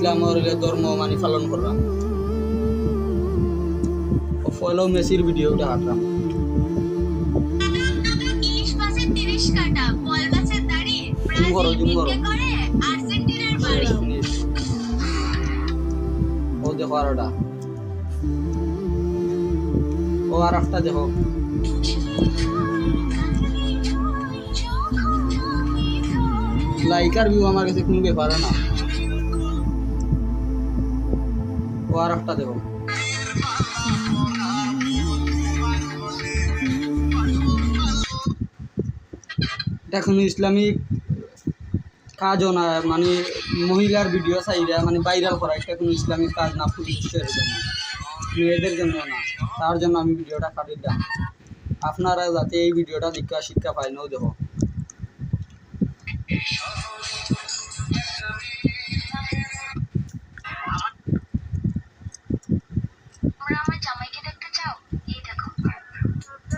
ইসলামের ধর্ম মানে পালন করলাম। ফলো মেসির ভিডিওটা হাঁটলাম। ও দেখো আরোটা, ও আর একটা দেখো। লাইকার ভিউ আমার কাছে কোনো ব্যাপার না। ও আর একটা দেখো। এটা কোনো ইসলামিক কাজও না, মানে মহিলার ভিডিও চাইরা মানে ভাইরাল করা, এটা কোনো ইসলামিক কাজ না, পুরুষের জন্য, মেয়েদের জন্য না। তার জন্য আমি ভিডিওটা কাটি দিলাম, আপনারা যাতে এই ভিডিওটা দীক্ষা শিক্ষা পায় নাও। দেখো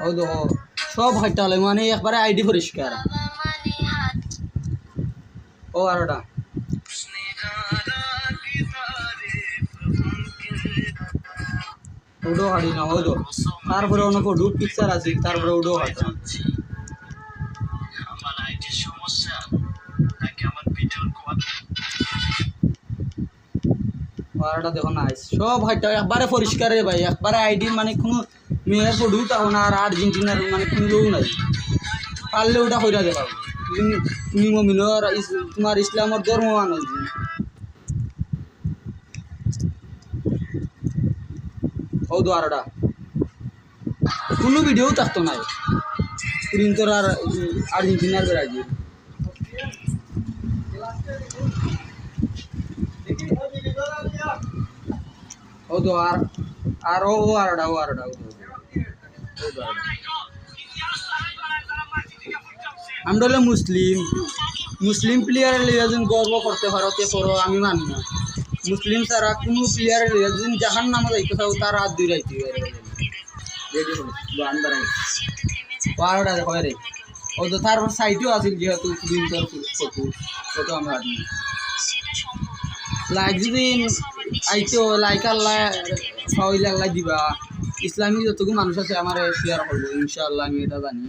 ও দেখো সব হাইটালে মানে একবারে আইডি পরিষ্কার। ও আরোটা ওডো হাঁড়ি না, ও তারপরে অনেক ডুব পিকচার আছে, তারপরে ওডো হাঁটা। আরোটা দেখো নাইস, সব হাইটা একবারে পরিষ্কার রে ভাই, একবারে আইডি মানে কোনো মেয়ের ফটো তাও না, আর আর্জেন্টিনার মানে কোনো লোক নাই। পারলে ওটা কইরা দেখাও, তুমি মমিনর তোমার ইসলামের ধর্ম মানুষ। ও দো আরোটা কোনো ভিডিও থাকতো নাই, প্রিন্টার আর আর্জেন্টিনার বেড়াইছে। ও তো আর ও আরোটা আমরা হলো মুসলিম প্লেয়ারের লিগে যদি গর্ব করতে পারো তে করো, আমি মানি না। মুসলিম ছাড়া কোনো প্লেয়ারের লিগে যদি জাহান নামে যাইতে চাও তার হাত দুই রাইতে আরোটা দেখো রে। ও তো তার সাইটেও আছে যেহেতু ফটো আমি হাঁটি লাইক যদি আইতো লাইক আল্লাহ ফাউল আল্লাহ দিবা। ইসলামিক যতটুকু মানুষ আছে আমার শেয়ার করবো ইনশাআল্লাহ, আমি এটা জানি।